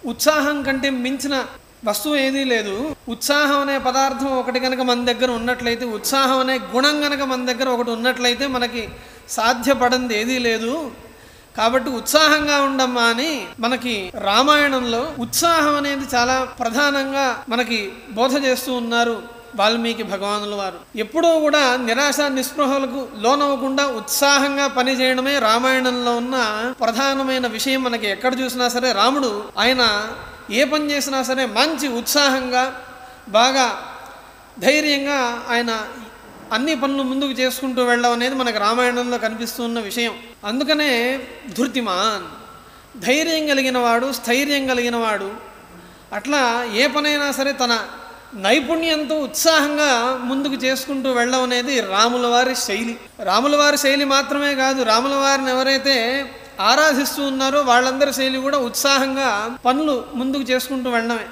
ఉత్సాహం కంటే మించిన వస్తువు ఏదీ లేదు. ఉత్సాహం అనే పదార్థం ఒకటి కనుక మన దగ్గర ఉన్నట్లయితే, ఉత్సాహం అనే గుణం కనుక మన దగ్గర ఒకటి ఉన్నట్లయితే మనకి సాధ్యపడంది ఏదీ లేదు. కాబట్టి ఉత్సాహంగా ఉండమ్మా అని మనకి రామాయణంలో ఉత్సాహం అనేది చాలా ప్రధానంగా మనకి బోధ చేస్తూ ఉన్నారు వాల్మీకి భగవానుల వారు. ఎప్పుడూ కూడా నిరాశ నిస్పృహలకు లోనవ్వకుండా ఉత్సాహంగా పనిచేయడమే రామాయణంలో ఉన్న ప్రధానమైన విషయం. మనకి ఎక్కడ చూసినా సరే రాముడు ఆయన ఏ పని చేసినా సరే మంచి ఉత్సాహంగా బాగా ధైర్యంగా ఆయన అన్ని పనులు ముందుకు చేసుకుంటూ వెళ్ళడం అనేది మనకు రామాయణంలో కనిపిస్తున్న విషయం. అందుకనే ధృతిమాన్, ధైర్యం కలిగిన వాడు, స్థైర్యం కలిగిన వాడు, అట్లా ఏ పనైనా సరే తన నైపుణ్యంతో ఉత్సాహంగా ముందుకు చేసుకుంటూ వెళ్ళడం అనేది రాముల వారి శైలి. రాముల వారి శైలి మాత్రమే కాదు, రాముల వారిని ఎవరైతే ఆరాధిస్తూ ఉన్నారో వాళ్ళందరి శైలి కూడా ఉత్సాహంగా పనులు ముందుకు చేసుకుంటూ వెళ్ళడమే.